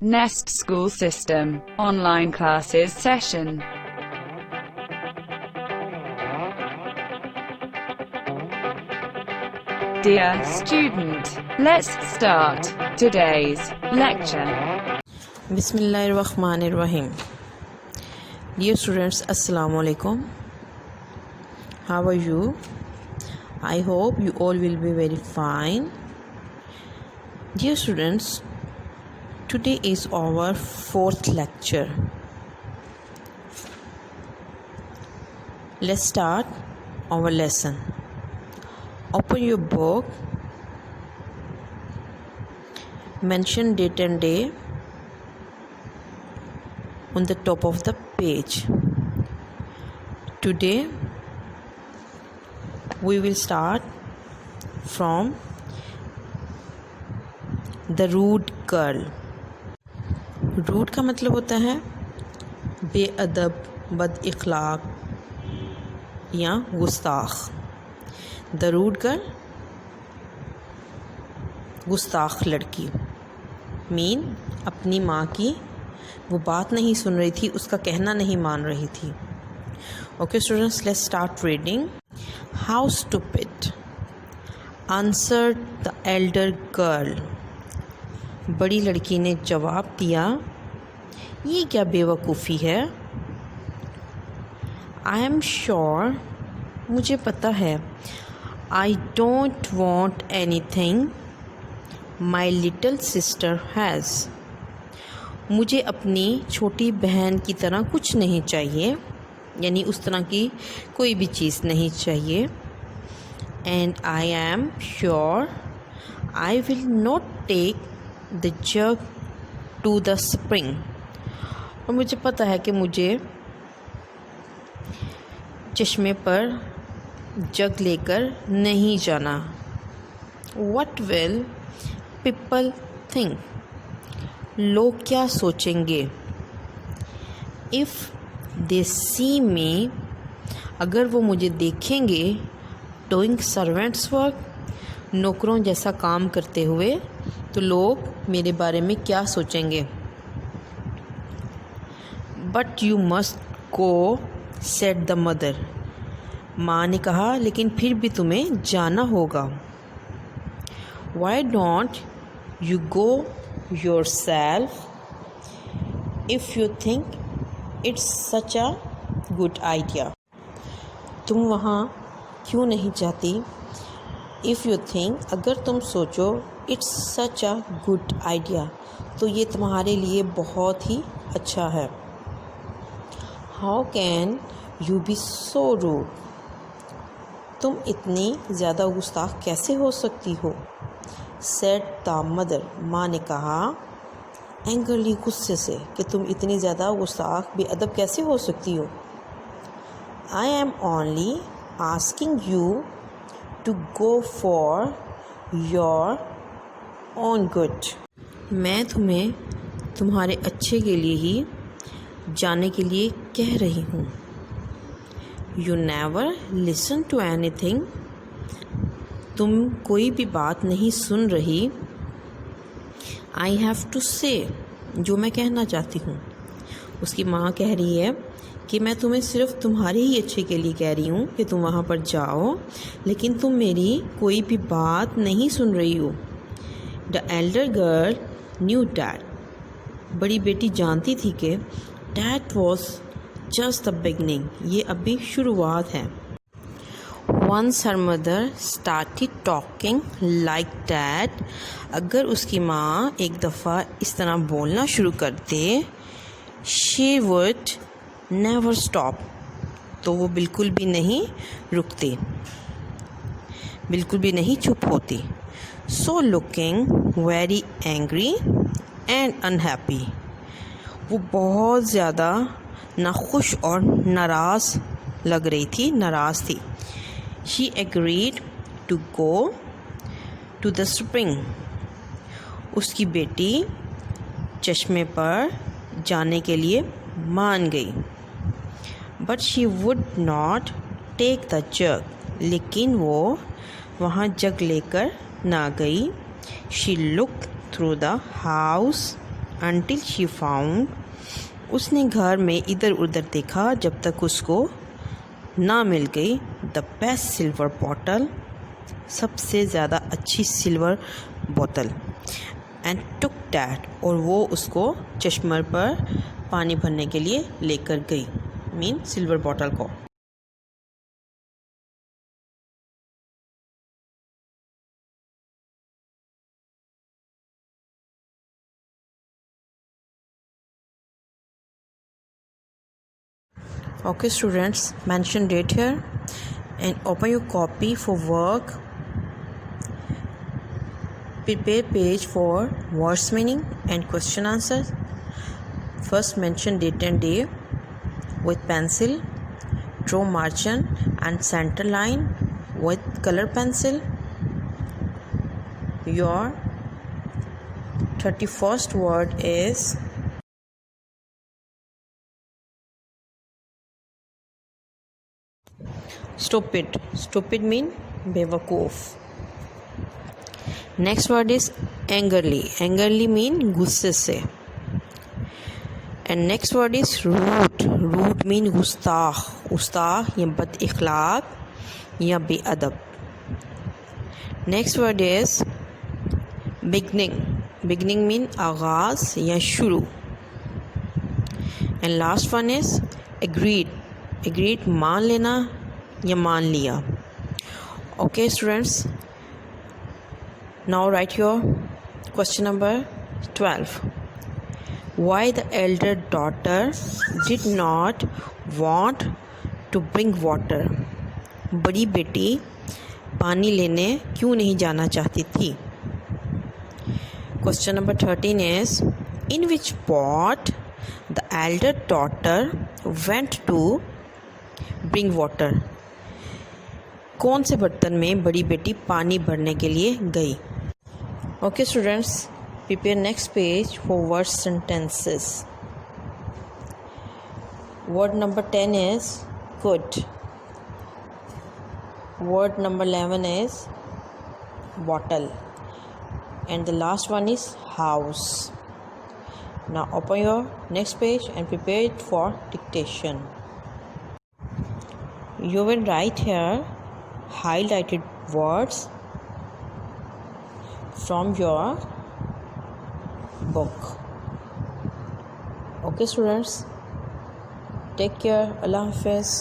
Nest School System, online classes session. Dear student, let's start today's lecture. Bismillahirrahmanirrahim. Dear students, Assalamu alaikum. How are you? I hope you all will be very fine. Dear students, today is our fourth lecture. Let's start our lesson. Open your book. Mention date and day on the top of the page. Today we will start from the rude girl. Rude का मतलब होता है बेअदब, बद इखलाक या गुस्ताख. The rude girl, गुस्ताख लड़की. मीन अपनी माँ की वो बात नहीं सुन रही थी, उसका कहना नहीं मान रही थी. Okay students, let's start reading. How stupid answered the elder girl. बड़ी लड़की ने जवाब दिया, ये क्या बेवकूफ़ी है. आई एम श्योर, मुझे पता है. I don't want any thing my little sister has. मुझे अपनी छोटी बहन की तरह कुछ नहीं चाहिए, यानी उस तरह की कोई भी चीज़ नहीं चाहिए. And I am sure I will not take the jug to the spring. और मुझे पता है कि मुझे चश्मे पर जग लेकर नहीं जाना. What will people think? लोग क्या सोचेंगे. If they see me, अगर वो मुझे देखेंगे doing servants work, नौकरों जैसा काम करते हुए, तो लोग मेरे बारे में क्या सोचेंगे. But you must go said the mother. माँ ने कहा, लेकिन फिर भी तुम्हें जाना होगा. Why don't you go your self if you think it's such a good idea. तुम वहाँ क्यों नहीं जाती. इफ़ यू थिंक, अगर तुम सोचो, it's such a good idea, तो ये तुम्हारे लिए बहुत ही अच्छा है. How can you be so rude. तुम इतनी ज़्यादा गुस्ताख कैसे हो सकती हो. Said the mother. माँ ने कहा एंग्रली, गुस्से से, कि तुम इतनी ज़्यादा गुस्ताख बेअदब कैसे हो सकती हो. I am only asking you to go for your own good. मैं तुम्हें तुम्हारे अच्छे के लिए ही जाने के लिए कह रही हूँ. You never listen to anything. तुम कोई भी बात नहीं सुन रही. आई हैव टू से, जो मैं कहना चाहती हूँ. उसकी माँ कह रही है कि मैं तुम्हें सिर्फ तुम्हारे ही अच्छे के लिए कह रही हूँ कि तुम वहाँ पर जाओ, लेकिन तुम मेरी कोई भी बात नहीं सुन रही हो. The elder girl knew that. बड़ी बेटी जानती थी कि that was just the beginning, ये अभी शुरुआत है. Once her mother started talking like that. अगर उसकी माँ एक दफ़ा इस तरह बोलना शुरू कर दे, शी वुड नेवर स्टॉप, तो वो बिल्कुल भी नहीं रुकती, बिल्कुल भी नहीं चुप होती. So looking very angry and unhappy. वो बहुत ज़्यादा नाखुश और नाराज़ लग रही थी, नाराज़ थी. She agreed to go to the spring. उसकी बेटी चश्मे पर जाने के लिए मान गई. But she would not take the jug. लेकिन वो वहाँ जग लेकर ना गई. She looked through the house until she found, اس نے گھر میں ادھر ادھر دیکھا جب تک اس کو نہ مل گئی the best silver bottle, سب سے زیادہ اچھی سلور بوتل, and took that, اور وہ اس کو چشمہ پر پانی بھرنے کے لیے لے کر گئی, مین سلور بوتل کو. Okay students, mention date here and open your copy for work. Prepare page for words meaning and question answers. First mention date and day with pencil. Draw margin and center line with color pencil. Your 31st word is stupid. Stupid mean bevakoof. Next word is angrily. Angrily mean गुस्से से. And next word is rude. Rude mean गुस्ताख. गुस्ताख या बद इखलाक या बेअदब. Next word is beginning. Beginning mean आगाज या शुरू. And last one is agreed. Agreed मान लेना या मान लिया. Okay students, now write your question number 12. Why the elder daughter did not want to bring water? बड़ी बेटी पानी लेने क्यों नहीं जाना चाहती थी? Question number 13 is, in which pot the elder daughter went to bring water? کون سے برتن میں بڑی بیٹی پانی بھرنے کے لیے گئی؟ Okay students, prepare next page for word sentences. Word number 10 is good. Word number 11 is bottle. And the last one is house. Now open your next page and prepare it for dictation. You will write here highlighted words from your book. Okay students, take care. Allah Hafiz.